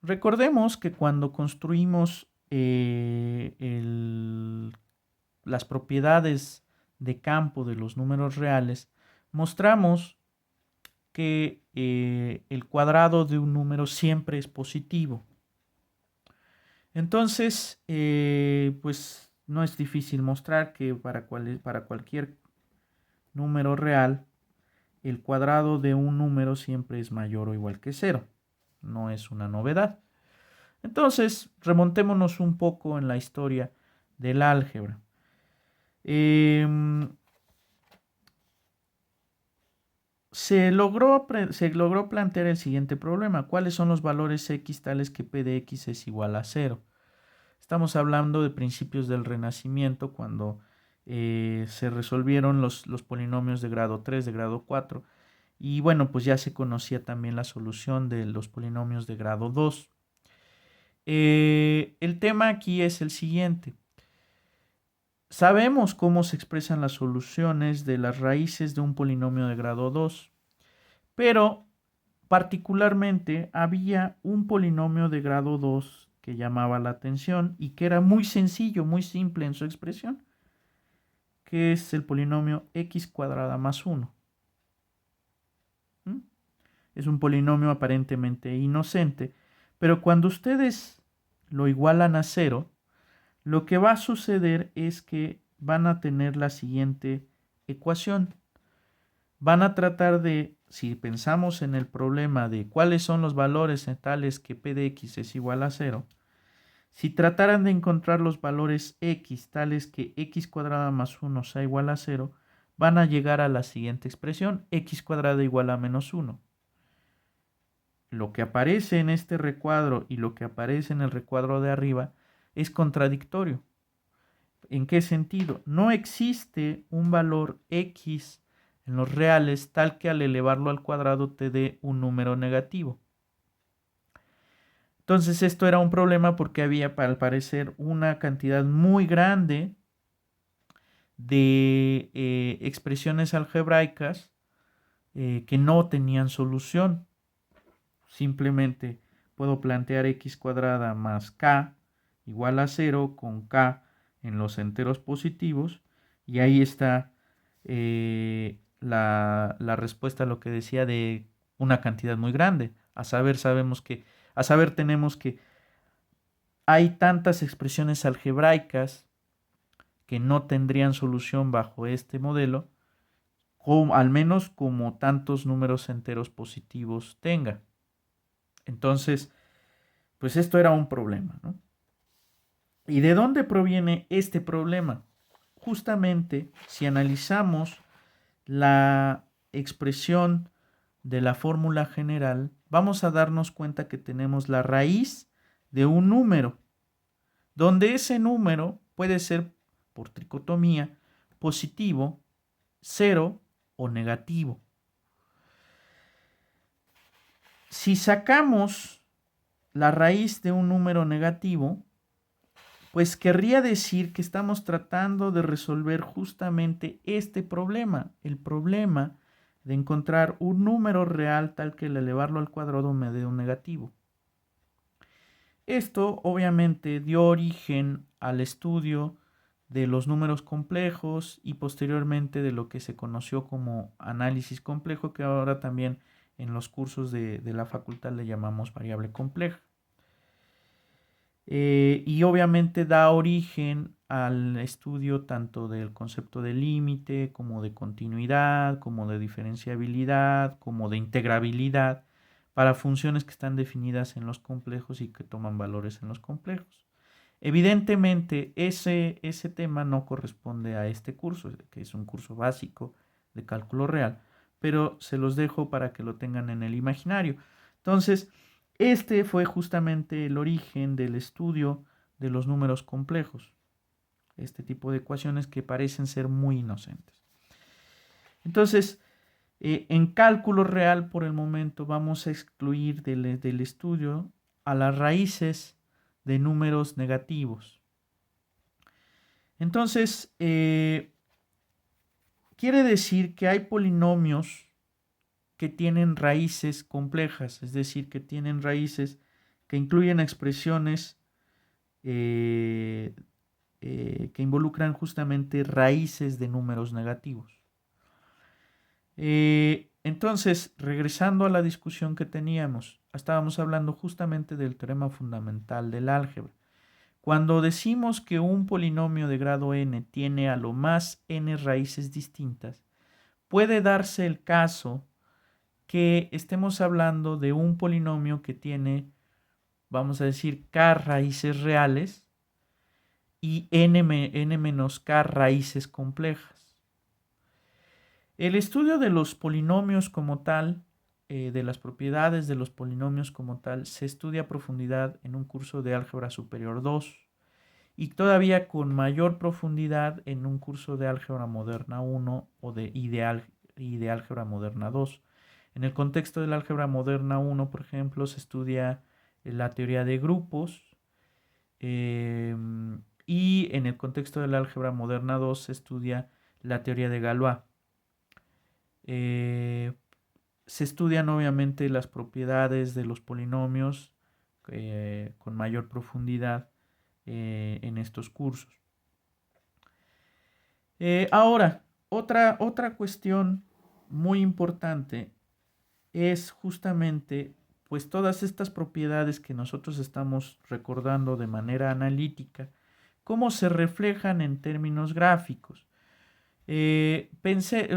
recordemos que cuando construimos las propiedades de campo de los números reales, mostramos que el cuadrado de un número siempre es positivo. Entonces, pues no es difícil mostrar que para cualquier número real, el cuadrado de un número siempre es mayor o igual que cero. No es una novedad. Entonces, remontémonos un poco en la historia del álgebra. Eh, se logró plantear el siguiente problema. ¿Cuáles son los valores x tales que p de x es igual a cero? Estamos hablando de principios del Renacimiento, cuando se resolvieron los polinomios de grado 3, de grado 4. Y bueno, pues ya se conocía también la solución de los polinomios de grado 2. El tema aquí es el siguiente. Sabemos cómo se expresan las soluciones de las raíces de un polinomio de grado 2, pero particularmente había un polinomio de grado 2 que llamaba la atención y que era muy sencillo, muy simple en su expresión, que es el polinomio x cuadrada más 1. ¿Mm? Es un polinomio aparentemente inocente, pero cuando ustedes lo igualan a cero, lo que va a suceder es que van a tener la siguiente ecuación. Van a tratar de, si pensamos en el problema de cuáles son los valores tales que p de x es igual a cero, si trataran de encontrar los valores x tales que x cuadrada más 1 sea igual a cero, van a llegar a la siguiente expresión, x cuadrada igual a menos 1. Lo que aparece en este recuadro y lo que aparece en el recuadro de arriba es contradictorio. ¿En qué sentido? No existe un valor x en los reales tal que al elevarlo al cuadrado te dé un número negativo. Entonces esto era un problema porque había, al parecer, una cantidad muy grande de expresiones algebraicas que no tenían solución. Simplemente puedo plantear x cuadrada más k igual a 0 con k en los enteros positivos, y ahí está la respuesta a lo que decía de una cantidad muy grande. A saber, tenemos que hay tantas expresiones algebraicas que no tendrían solución bajo este modelo, como, al menos como tantos números enteros positivos tenga. Entonces, pues esto era un problema, ¿no? ¿Y de dónde proviene este problema? Justamente, si analizamos la expresión de la fórmula general, vamos a darnos cuenta que tenemos la raíz de un número, donde ese número puede ser, por tricotomía, positivo, cero o negativo. Si sacamos la raíz de un número negativo, pues querría decir que estamos tratando de resolver justamente este problema, el problema de encontrar un número real tal que al elevarlo al cuadrado me dé un negativo. Esto obviamente dio origen al estudio de los números complejos y posteriormente de lo que se conoció como análisis complejo, que ahora también en los cursos de la facultad le llamamos variable compleja. Y obviamente da origen al estudio tanto del concepto de límite, como de continuidad, como de diferenciabilidad, como de integrabilidad, para funciones que están definidas en los complejos y que toman valores en los complejos. Evidentemente, ese tema no corresponde a este curso, que es un curso básico de cálculo real, pero se los dejo para que lo tengan en el imaginario. Entonces, este fue justamente el origen del estudio de los números complejos, este tipo de ecuaciones que parecen ser muy inocentes. Entonces, en cálculo real, por el momento, vamos a excluir del estudio a las raíces de números negativos. Entonces, quiere decir que hay polinomios que tienen raíces complejas, es decir, que tienen raíces que incluyen expresiones que involucran justamente raíces de números negativos. Entonces, regresando a la discusión que teníamos, estábamos hablando justamente del teorema fundamental del álgebra. Cuando decimos que un polinomio de grado n tiene a lo más n raíces distintas, puede darse el caso que estemos hablando de un polinomio que tiene, vamos a decir, k raíces reales y n menos k raíces complejas. El estudio de los polinomios como tal, de las propiedades de los polinomios como tal, se estudia a profundidad en un curso de álgebra superior 2 y todavía con mayor profundidad en un curso de álgebra moderna 1 y de álgebra moderna 2. En el contexto del álgebra moderna 1, por ejemplo, se estudia la teoría de grupos, y en el contexto del álgebra moderna 2 se estudia la teoría de Galois. Se estudian obviamente las propiedades de los polinomios con mayor profundidad en estos cursos. Ahora, otra cuestión muy importante es justamente pues todas estas propiedades que nosotros estamos recordando de manera analítica, cómo se reflejan en términos gráficos.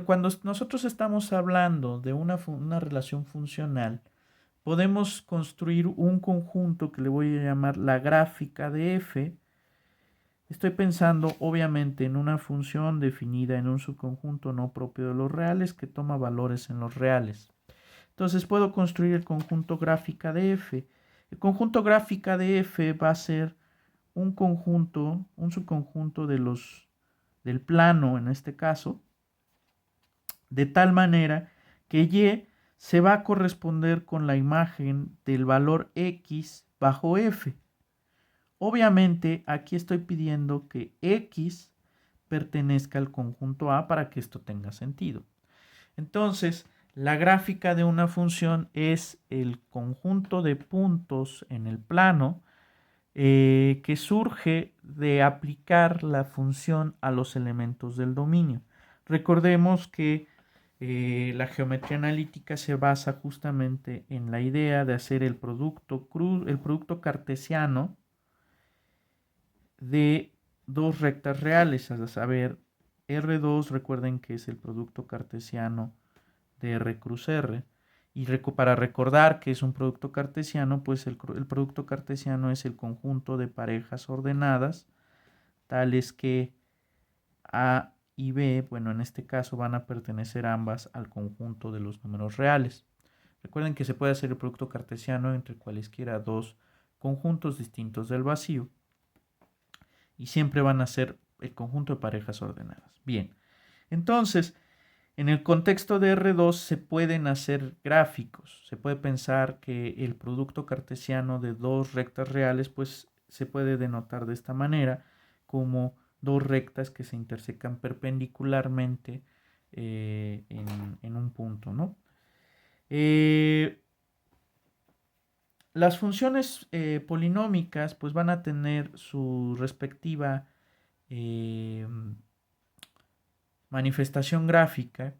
Cuando nosotros estamos hablando de una relación funcional, podemos construir un conjunto que le voy a llamar la gráfica de f. Estoy pensando obviamente en una función definida en un subconjunto no propio de los reales que toma valores en los reales. Entonces puedo construir el conjunto gráfica de f. El conjunto gráfica de f va a ser un subconjunto del plano en este caso, de tal manera que y se va a corresponder con la imagen del valor x bajo f. Obviamente aquí estoy pidiendo que x pertenezca al conjunto A para que esto tenga sentido. Entonces, la gráfica de una función es el conjunto de puntos en el plano que surge de aplicar la función a los elementos del dominio. Recordemos que la geometría analítica se basa justamente en la idea de hacer el producto cartesiano de dos rectas reales, a saber, R2, recuerden que es el producto cartesiano de R cruz R. Y para recordar que es un producto cartesiano, pues el producto cartesiano es el conjunto de parejas ordenadas, tales que A y B, bueno, en este caso van a pertenecer ambas al conjunto de los números reales. Recuerden que se puede hacer el producto cartesiano entre cualesquiera dos conjuntos distintos del vacío y siempre van a ser el conjunto de parejas ordenadas. Bien, entonces, en el contexto de R2 se pueden hacer gráficos. Se puede pensar que el producto cartesiano de dos rectas reales pues se puede denotar de esta manera, como dos rectas que se intersecan perpendicularmente en un punto, ¿no? Las funciones polinómicas pues van a tener su respectiva manifestación gráfica,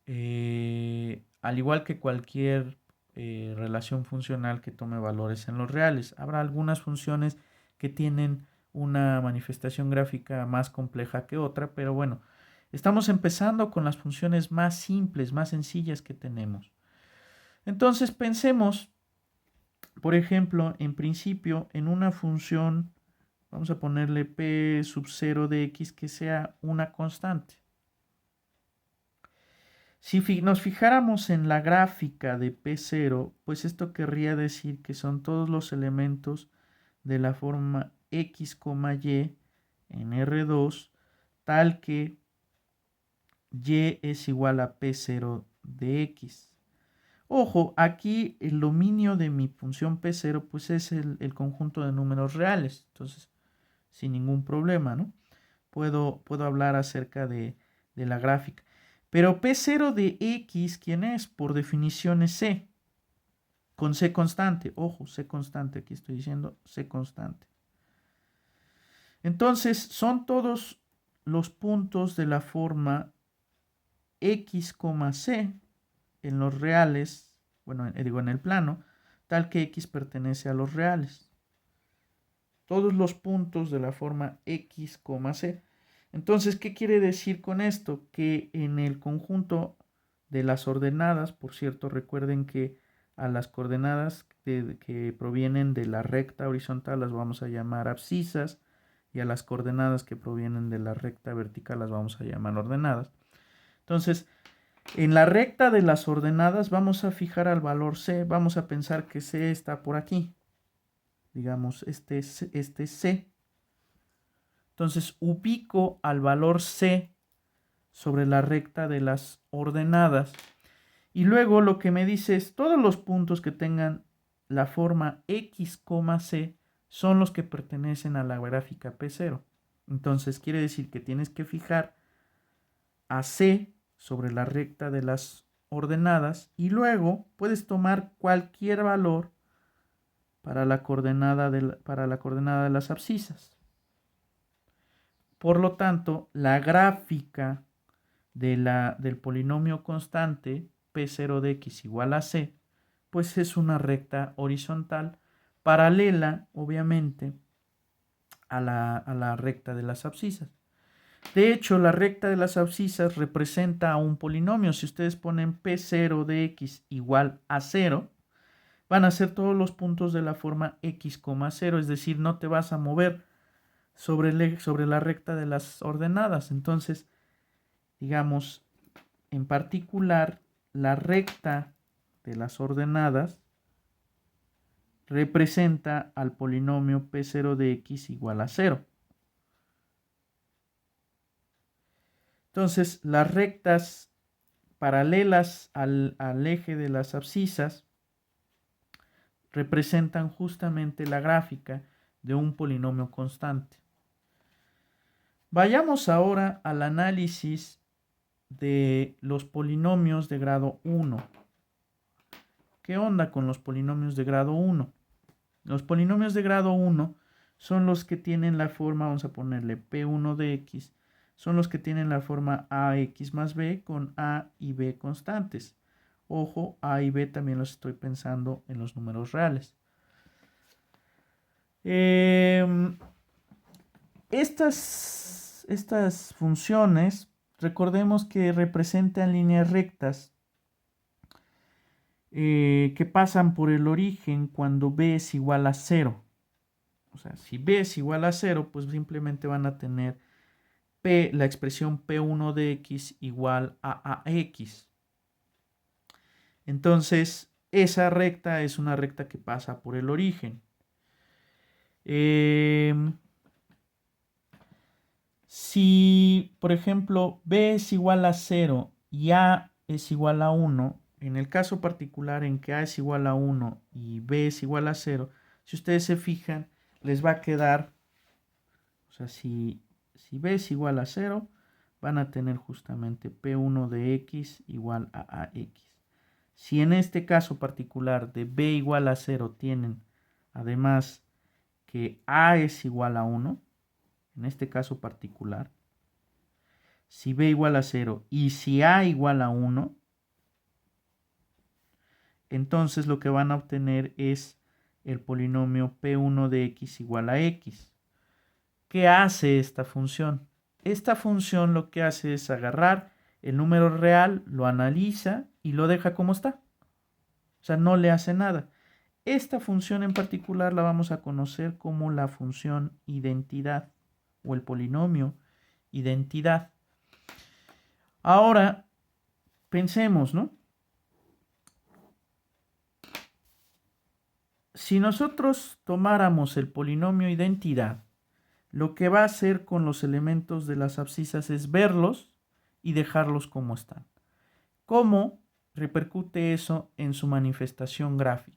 al igual que cualquier relación funcional que tome valores en los reales. Habrá algunas funciones que tienen una manifestación gráfica más compleja que otra, pero bueno, estamos empezando con las funciones más simples, más sencillas que tenemos. Entonces pensemos, por ejemplo, en principio, en una función, vamos a ponerle p sub 0 de x que sea una constante. Si nos fijáramos en la gráfica de P0, pues esto querría decir que son todos los elementos de la forma x, y en R2, tal que y es igual a P0 de x. Ojo, aquí el dominio de mi función P0 pues es el conjunto de números reales, entonces sin ningún problema, ¿no? Puedo hablar acerca de la gráfica. Pero P0 de x, ¿quién es? Por definición es C. con C constante. Ojo, C constante, aquí estoy diciendo C constante. Entonces, son todos los puntos de la forma X, C en los reales, bueno, digo en el plano, tal que X pertenece a los reales. Todos los puntos de la forma X, C. Entonces, ¿qué quiere decir con esto? Que en el conjunto de las ordenadas, por cierto, recuerden que a las coordenadas que provienen de la recta horizontal las vamos a llamar abscisas, y a las coordenadas que provienen de la recta vertical las vamos a llamar ordenadas. Entonces, en la recta de las ordenadas vamos a fijar al valor C, vamos a pensar que C está por aquí. Digamos, este es C. Entonces, ubico al valor C sobre la recta de las ordenadas. Y luego lo que me dice es, todos los puntos que tengan la forma X, C son los que pertenecen a la gráfica P0. Entonces, quiere decir que tienes que fijar a C sobre la recta de las ordenadas y luego puedes tomar cualquier valor para la coordenada de las abscisas. Por lo tanto, la gráfica del polinomio constante P0 de x igual a C, pues es una recta horizontal paralela, obviamente, a la recta de las abscisas. De hecho, la recta de las abscisas representa a un polinomio. Si ustedes ponen P0 de x igual a 0, van a ser todos los puntos de la forma x, 0, es decir, no te vas a mover sobre la recta de las ordenadas. Entonces, digamos, en particular, la recta de las ordenadas representa al polinomio P0 de x igual a 0. Entonces, las rectas paralelas al eje de las abscisas representan justamente la gráfica de un polinomio constante. Vayamos ahora al análisis de los polinomios de grado 1. ¿Qué onda con los polinomios de grado 1? Los polinomios de grado 1 son los que tienen la forma, vamos a ponerle P1 de x, son los que tienen la forma ax más b con a y b constantes. Ojo, a y b también los estoy pensando en los números reales. Estas funciones, recordemos que representan líneas rectas que pasan por el origen cuando b es igual a 0. O sea, si b es igual a 0, pues simplemente van a tener la expresión P1 de x igual a ax. Entonces, esa recta es una recta que pasa por el origen. Si, por ejemplo, b es igual a 0 y a es igual a 1, en el caso particular en que a es igual a 1 y b es igual a 0, si ustedes se fijan, les va a quedar, o sea, si b es igual a 0, van a tener justamente P1 de x igual a ax. Si en este caso particular de b igual a 0 tienen además que a es igual a 1, en este caso particular, si b igual a 0 y si a igual a 1, entonces lo que van a obtener es el polinomio P1 de x igual a x. ¿Qué hace esta función? Esta función lo que hace es agarrar el número real, lo analiza y lo deja como está. O sea, no le hace nada. Esta función en particular la vamos a conocer como la función identidad o el polinomio identidad. Ahora, pensemos, ¿no? Si nosotros tomáramos el polinomio identidad, lo que va a hacer con los elementos de las abscisas es verlos y dejarlos como están. ¿Cómo repercute eso en su manifestación gráfica?